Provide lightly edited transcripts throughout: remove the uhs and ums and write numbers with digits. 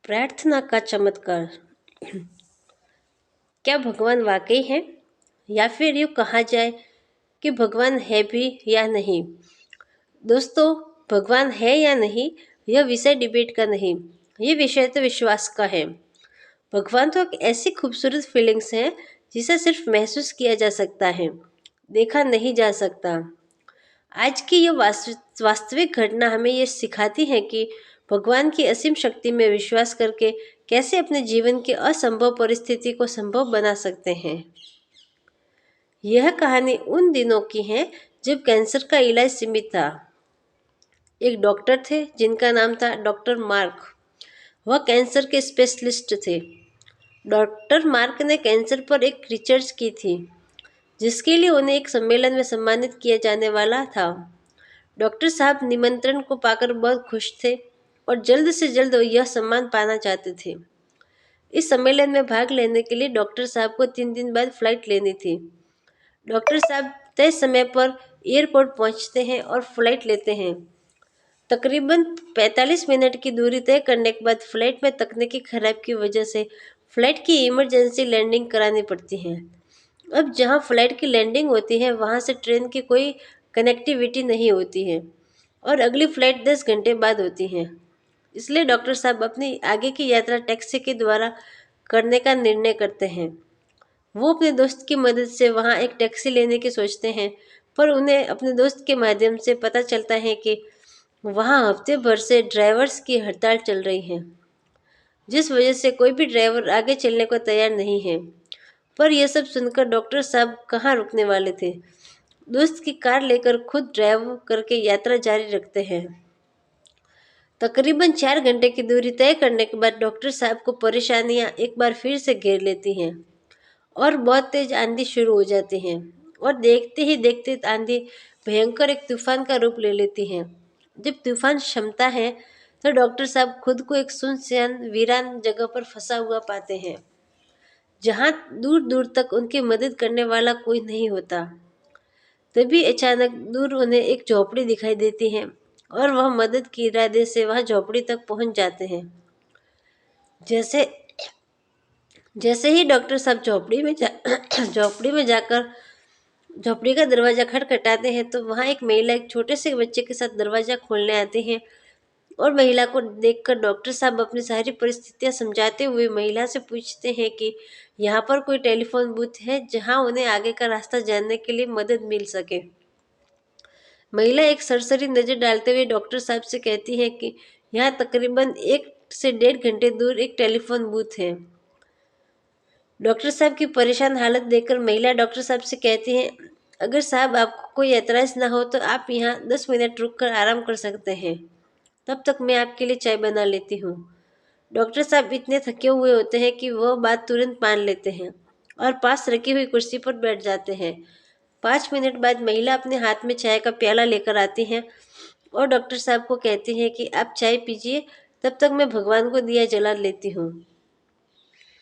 प्रार्थना का चमत्कार। क्या भगवान वाकई है, या फिर यूँ कहा जाए कि भगवान है भी या नहीं। दोस्तों, भगवान है या नहीं, यह विषय डिबेट का नहीं, ये विषय तो विश्वास का है। भगवान तो एक ऐसी खूबसूरत फीलिंग्स है जिसे सिर्फ महसूस किया जा सकता है, देखा नहीं जा सकता। आज की यह वास्तविक घटना हमें यह सिखाती है कि भगवान की असीम शक्ति में विश्वास करके कैसे अपने जीवन की असंभव परिस्थिति को संभव बना सकते हैं। यह कहानी उन दिनों की है जब कैंसर का इलाज सीमित था। एक डॉक्टर थे जिनका नाम था डॉक्टर मार्क। वह कैंसर के स्पेशलिस्ट थे। डॉक्टर मार्क ने कैंसर पर एक रिसर्च की थी जिसके लिए उन्हें एक सम्मेलन में सम्मानित किया जाने वाला था। डॉक्टर साहब निमंत्रण को पाकर बहुत खुश थे और जल्द से जल्द यह सम्मान पाना चाहते थे। इस सम्मेलन में भाग लेने के लिए डॉक्टर साहब को 3 दिन बाद फ्लाइट लेनी थी। डॉक्टर साहब तय समय पर एयरपोर्ट पहुंचते हैं और फ्लाइट लेते हैं। तकरीबन 45 मिनट की दूरी तय करने के बाद फ्लाइट में तकनीकी खराब की वजह से फ्लाइट की इमरजेंसी लैंडिंग करानी पड़ती है। अब जहां फ्लाइट की लैंडिंग होती है वहां से ट्रेन की कोई कनेक्टिविटी नहीं होती है और अगली फ्लाइट 10 घंटे बाद होती है। इसलिए डॉक्टर साहब अपनी आगे की यात्रा टैक्सी के द्वारा करने का निर्णय करते हैं। वो अपने दोस्त की मदद से वहाँ एक टैक्सी लेने की सोचते हैं, पर उन्हें अपने दोस्त के माध्यम से पता चलता है कि वहाँ हफ्ते भर से ड्राइवर्स की हड़ताल चल रही है, जिस वजह से कोई भी ड्राइवर आगे चलने को तैयार नहीं है। पर यह सब सुनकर डॉक्टर साहब कहाँ रुकने वाले थे। दोस्त की कार लेकर खुद ड्राइव करके यात्रा जारी रखते हैं। तकरीबन 4 घंटे की दूरी तय करने के बाद डॉक्टर साहब को परेशानियां एक बार फिर से घेर लेती हैं और बहुत तेज आंधी शुरू हो जाती है और देखते ही देखते आंधी भयंकर एक तूफान का रूप ले लेती है। जब तूफान शमता है तो डॉक्टर साहब खुद को एक सुनसान वीरान जगह पर फंसा हुआ पाते हैं, जहां दूर दूर तक उनकी मदद करने वाला कोई नहीं होता। तभी अचानक दूर उन्हें एक झोपड़ी दिखाई देती है और वह मदद के इरादे से वह झोपड़ी तक पहुंच जाते हैं। जैसे जैसे ही डॉक्टर साहब झोपड़ी में जाकर झोपड़ी का दरवाजा खटखटाते हैं तो वहाँ एक महिला एक छोटे से बच्चे के साथ दरवाजा खोलने आती है और महिला को देखकर डॉक्टर साहब अपनी सारी परिस्थितियाँ समझाते हुए महिला से पूछते हैं कि यहाँ पर कोई टेलीफोन बूथ है जहाँ उन्हें आगे का रास्ता जानने के लिए मदद मिल सके। महिला एक सरसरी नज़र डालते हुए डॉक्टर साहब से कहती है कि यहाँ तकरीबन 1 से 1.5 घंटे दूर एक टेलीफोन बूथ है। डॉक्टर साहब की परेशान हालत देखकर महिला डॉक्टर साहब से कहती है, अगर साहब आपको कोई एतराज़ ना हो तो आप यहाँ 10 मिनट रुक कर आराम कर सकते हैं, तब तक मैं आपके लिए चाय बना लेती हूँ। डॉक्टर साहब इतने थके हुए होते हैं कि वह बात तुरंत मान लेते हैं और पास रखी हुई कुर्सी पर बैठ जाते हैं। 5 मिनट बाद महिला अपने हाथ में चाय का प्याला लेकर आती हैं और डॉक्टर साहब को कहती हैं कि आप चाय पीजिए, तब तक मैं भगवान को दिया जला लेती हूँ।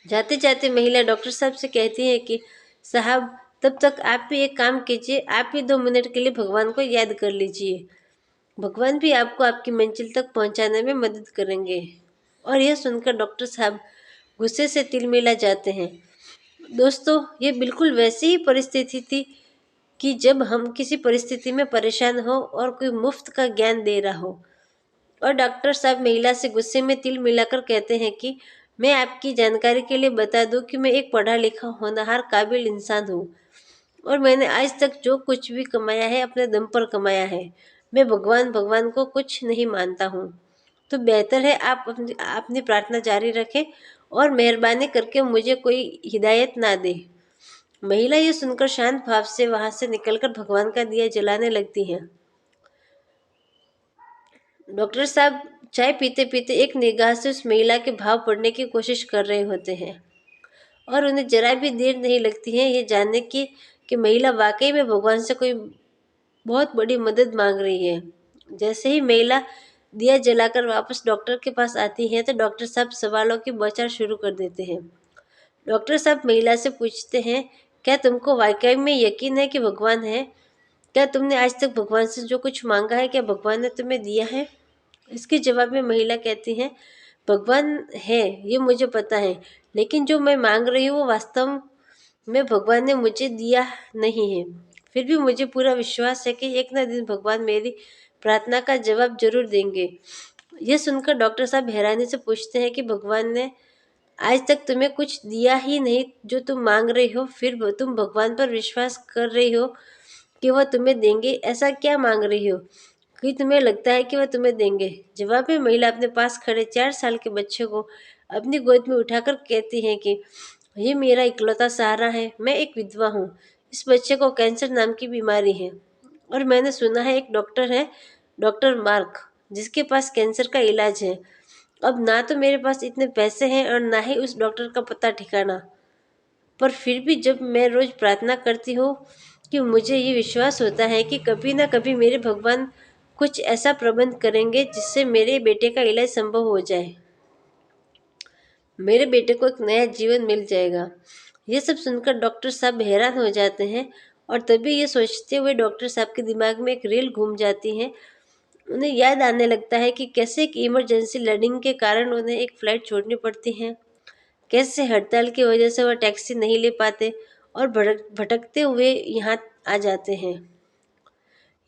जाते जाते महिला डॉक्टर साहब से कहती है कि साहब तब तक आप भी एक काम कीजिए, आप भी 2 मिनट के लिए भगवान को याद कर लीजिए। भगवान भी आपको आपकी मंजिल तक पहुंचाने में मदद करेंगे। और यह सुनकर डॉक्टर साहब गुस्से से तिलमिला जाते हैं। दोस्तों, ये बिल्कुल वैसी ही परिस्थिति थी कि जब हम किसी परिस्थिति में परेशान हो और कोई मुफ्त का ज्ञान दे रहा हो और डॉक्टर साहब महिला से गुस्से में तिल मिलाकर कहते हैं कि मैं आपकी जानकारी के लिए बता दूं कि मैं एक पढ़ा लिखा होनहार काबिल इंसान हूँ और मैंने आज तक जो कुछ भी कमाया है अपने दम पर कमाया है। मैं भगवान भगवान को कुछ नहीं मानता हूँ। तो बेहतर है आप अपनी प्रार्थना जारी रखें और मेहरबानी करके मुझे कोई हिदायत ना दे। महिला ये सुनकर शांत भाव से वहां से निकलकर भगवान का दिया जलाने लगती है। डॉक्टर साहब चाय पीते पीते एक निगाह से उस महिला के भाव पढ़ने की कोशिश कर रहे होते हैं और उन्हें जरा भी देर नहीं लगती है ये जानने की कि महिला वाकई में भगवान से कोई बहुत बड़ी मदद मांग रही है। जैसे ही महिला दिया जलाकर वापस डॉक्टर के पास आती है तो डॉक्टर साहब सवालों की बौछार शुरू कर देते हैं। डॉक्टर साहब महिला से पूछते हैं, क्या तुमको वाकई में यकीन है कि भगवान है? क्या तुमने आज तक भगवान से जो कुछ मांगा है क्या भगवान ने तुम्हें दिया है? इसके जवाब में महिला कहती है, भगवान है ये मुझे पता है, लेकिन जो मैं मांग रही हूँ वो वास्तव में भगवान ने मुझे दिया नहीं है। फिर भी मुझे पूरा विश्वास है कि एक ना दिन भगवान मेरी प्रार्थना का जवाब जरूर देंगे। ये सुनकर डॉक्टर साहब हैरानी से पूछते हैं कि भगवान ने आज तक तुम्हें कुछ दिया ही नहीं जो तुम मांग रही हो, फिर तुम भगवान पर विश्वास कर रही हो कि वह तुम्हें देंगे। ऐसा क्या मांग रही हो कि तुम्हें लगता है कि वह तुम्हें देंगे? जवाब में महिला अपने पास खड़े 4 साल के बच्चे को अपनी गोद में उठाकर कहती है कि ये मेरा इकलौता सहारा है। मैं एक विधवा हूँ। इस बच्चे को कैंसर नाम की बीमारी है और मैंने सुना है एक डॉक्टर है, डॉक्टर मार्क, जिसके पास कैंसर का इलाज है। अब ना तो मेरे पास इतने पैसे हैं और ना ही उस डॉक्टर का पता ठिकाना, पर फिर भी जब मैं रोज प्रार्थना करती हूँ कि मुझे ये विश्वास होता है कि कभी ना कभी मेरे भगवान कुछ ऐसा प्रबंध करेंगे जिससे मेरे बेटे का इलाज संभव हो जाए, मेरे बेटे को एक नया जीवन मिल जाएगा। ये सब सुनकर डॉक्टर साहब हैरान हो जाते हैं और तभी ये सोचते हुए डॉक्टर साहब के दिमाग में एक रील घूम जाती है। उन्हें याद आने लगता है कि कैसे एक इमरजेंसी लैंडिंग के कारण उन्हें एक फ़्लाइट छोड़नी पड़ती है, कैसे हड़ताल की वजह से वह टैक्सी नहीं ले पाते और भटकते हुए यहाँ आ जाते हैं।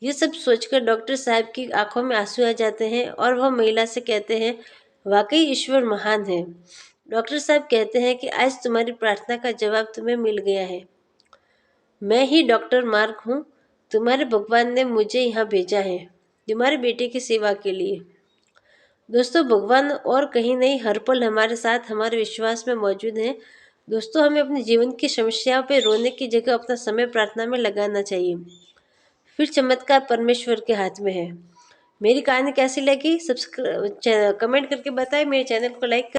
ये सब सोचकर डॉक्टर साहब की आंखों में आंसू आ जाते हैं और वह महिला से कहते हैं, वाकई ईश्वर महान है। डॉक्टर साहब कहते हैं कि आज तुम्हारी प्रार्थना का जवाब तुम्हें मिल गया है। मैं ही डॉक्टर मार्क हूँ। तुम्हारे भगवान ने मुझे यहाँ भेजा है तुम्हारे बेटे की सेवा के लिए। दोस्तों, भगवान और कहीं नहीं, हर पल हमारे साथ हमारे विश्वास में मौजूद हैं। दोस्तों, हमें अपने जीवन की समस्याओं पर रोने की जगह अपना समय प्रार्थना में लगाना चाहिए। फिर चमत्कार परमेश्वर के हाथ में है। मेरी कहानी कैसी लगी, सब्सक्राइब कमेंट करके बताएं। मेरे चैनल को लाइक